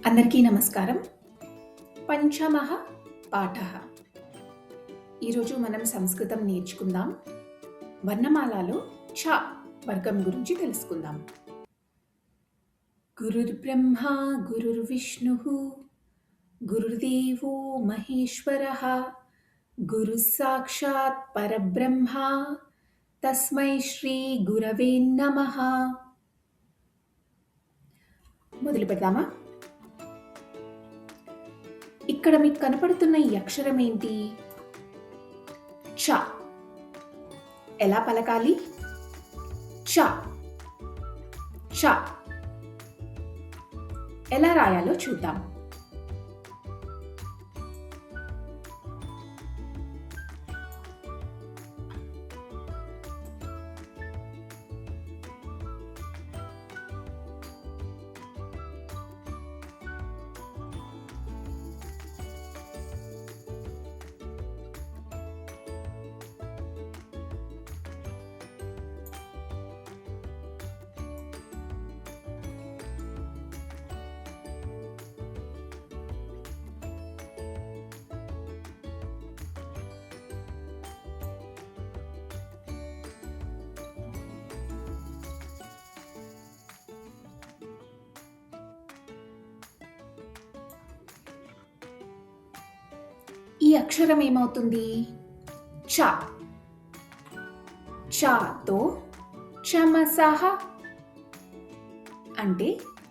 అందరికీ నమస్కారం. పంచమః పాఠః. ఈరోజు మనం సంస్కృతం నేర్చుకుందాం. వర్ణమాలలో ఛ వర్గం గురించి తెలుసుకుందాం. గురుర్బ్రహ్మా గురుర్విష్ణుః గురుర్దేవో మహేశ్వరః గురుః సాక్షాత్ పరబ్రహ్మ తస్మై శ్రీ గురవే నమః. మొదలు పెడదామా? ఇక్కడ మీకు కనపడుతున్న ఈ అక్షరం ఏంటి? ఛ. ఎలా పలకాలి? ఛ ఛ. ఎలా రాయాలో చూద్దాం. ఈ అక్షరం ఏమవుతుంది? చ. చతో చమసః అంటే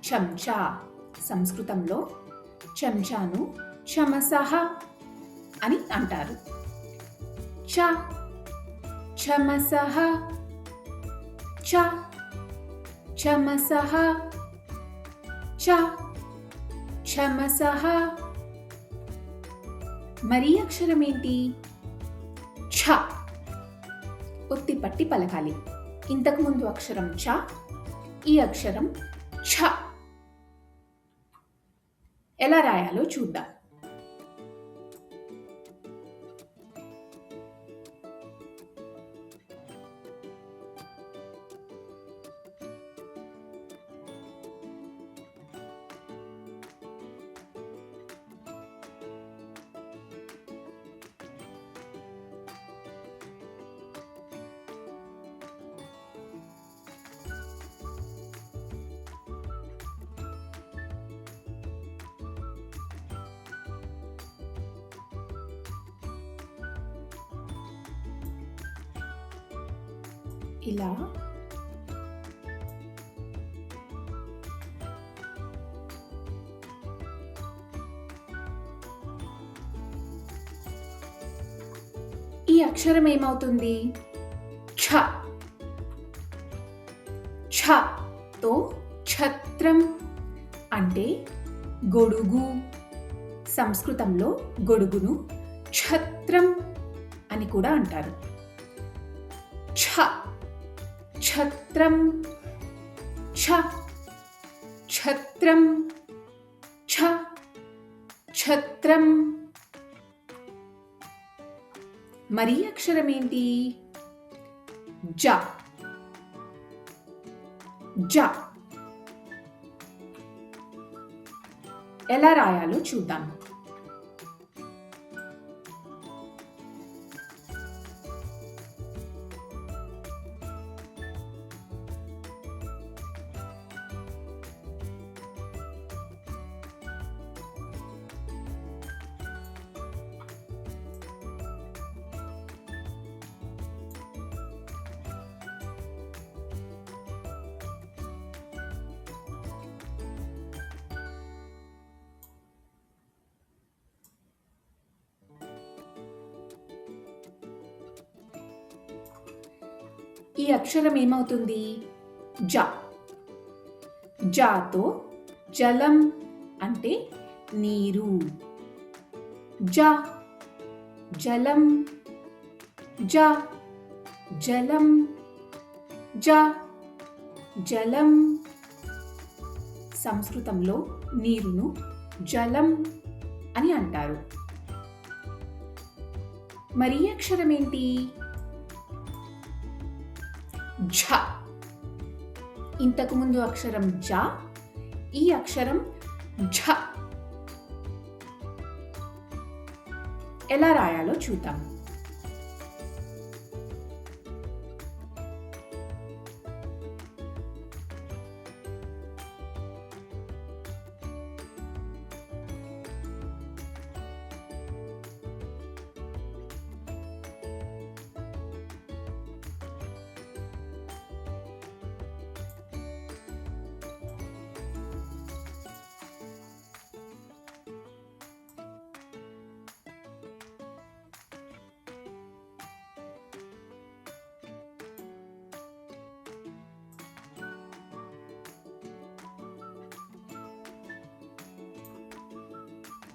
చెంచా. సంస్కృతంలో చెంచాను చమసః అని అంటారు. చ చమసః చ చమసః చ చమసః. మరి అక్షరం ఏంటి? ఛ. ఒత్తి పట్టి పలకాలి. ఇంతకు ముందు అక్షరం చ, ఈ అక్షరం ఛ. ఎలా రాయాలో చూద్దాం. ఇలా ఈ అక్షరం ఏమవుతుంది? ఛ. ఛతో ఛత్రం అంటే గొడుగు. సంస్కృతంలో గొడుగును ఛత్రం అని కూడా అంటారు. ఛ ఛత్రం ఛ ఛత్రం ఛ ఛత్రం. మరి అక్షరం ఏంటి? జ. జ. ఎలా రాయాలో చూద్దాం. ఈ అక్షరం ఏమవుతుంది? జ. జాతో జలం అంటే నీరు. జ జలం జ జలం జ జలం. సంస్కృతంలో నీరును జలం అని అంటారు. మరి ఈ అక్షరం ఏంటి? ఝ. ఇంతకు ముందు అక్షరం జ, ఈ అక్షరం ఝ ఎలా రాయాలో చూద్దాం.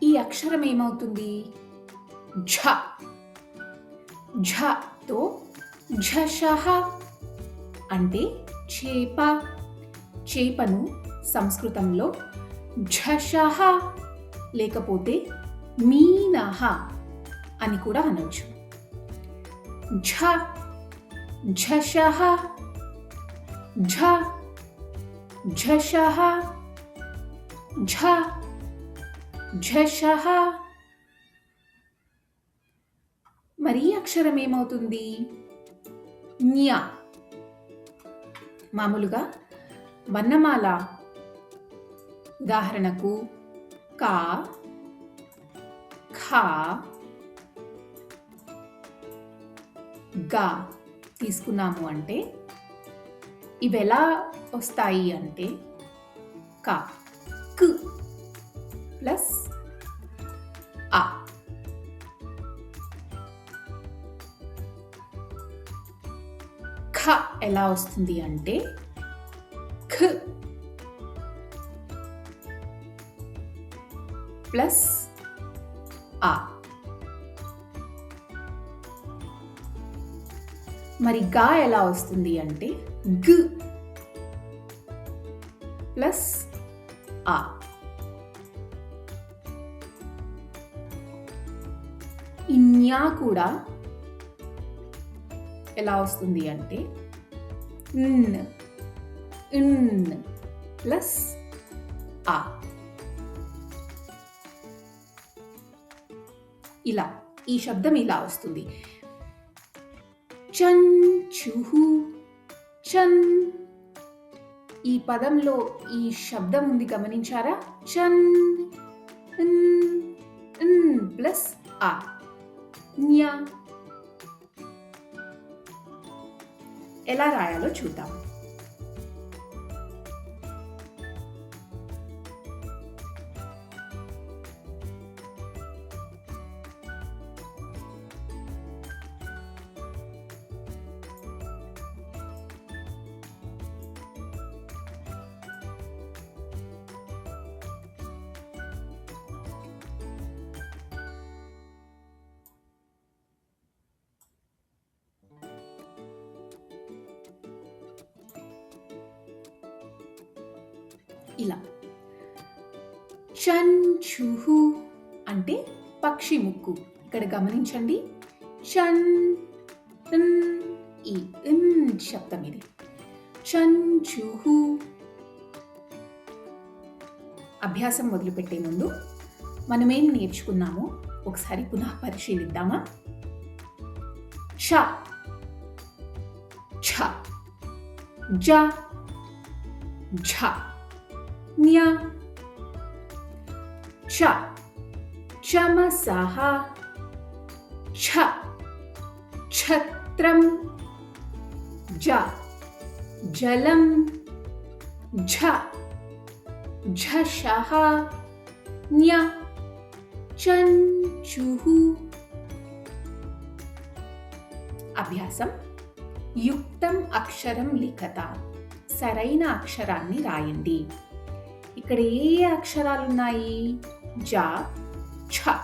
ఈ అక్షరం ఏమవుతుంది? ఝ. ఝతో ఝషః అంటే చేప. చేపను సంస్కృతంలో ఝషః లేకపోతే మీనః అని కూడా అనొచ్చు. ఝ, ఝషః, ఝ, ఝషః, ఝ, ఝషః. మరి ఈ అక్షరం ఏమవుతుంది? జ్ఞ. మామూలుగా వర్ణమాల ఉదాహరణకు క, ఖ, గ తీసుకున్నాము అంటే ఇవి ఎలా వస్తాయి అంటే క, క్ ప్లస్ ఆ. ఖ ఎలా వస్తుంది అంటే ఖ ప్లస్ ఆ. మరి గా ఎలా వస్తుంది అంటే గ్ ప్లస్ ఆ. ఈ న్యా కూడా ఎలా వస్తుంది అంటే న్, ఇన్ ప్లస్ ఆ. ఇలా ఈ శబ్దం ఇలా వస్తుంది. చన్, చుహు, చన్. ఈ పదంలో ఈ శబ్దం ఉంది గమనించారా? చన్, ప్లస్ ఆ. న్యా. ఎలా రాయాలో చూద్దాం. ఇలా చన్, చుహు అంటే పక్షి ముక్కు. ఇక్కడ గమనించండి. చన్, ఈ శబ్దం ఇది. చన్, చుహు. అభ్యాసం మొదలుపెట్టే ముందు మనమేం నేర్చుకున్నామో ఒకసారి పునః పరిశీలిద్దామా? ఛ, ఛ, జ, ఝ, న్య, చ, చమసః, ఛ, ఛత్రం, జ, జలం, ఝ, ఝషః, న్య, చన్, చుహు. అభ్యాసం. యుక్తం అక్షరం లిఖత. సరైన అక్షరాన్ని రాయండి. ఇక్కడ ఏ అక్షరాలు ఉన్నాయి? జ, ఛ.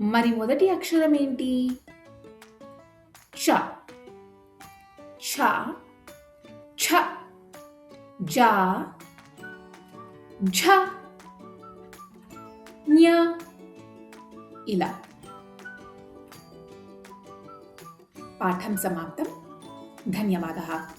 మరి మొదటి అక్షరం ఏంటి? చ. ఛ, ఛ, జ, ఝ, న్య. ఇలా. పాఠం సమాప్తం. ధన్యవాదాः.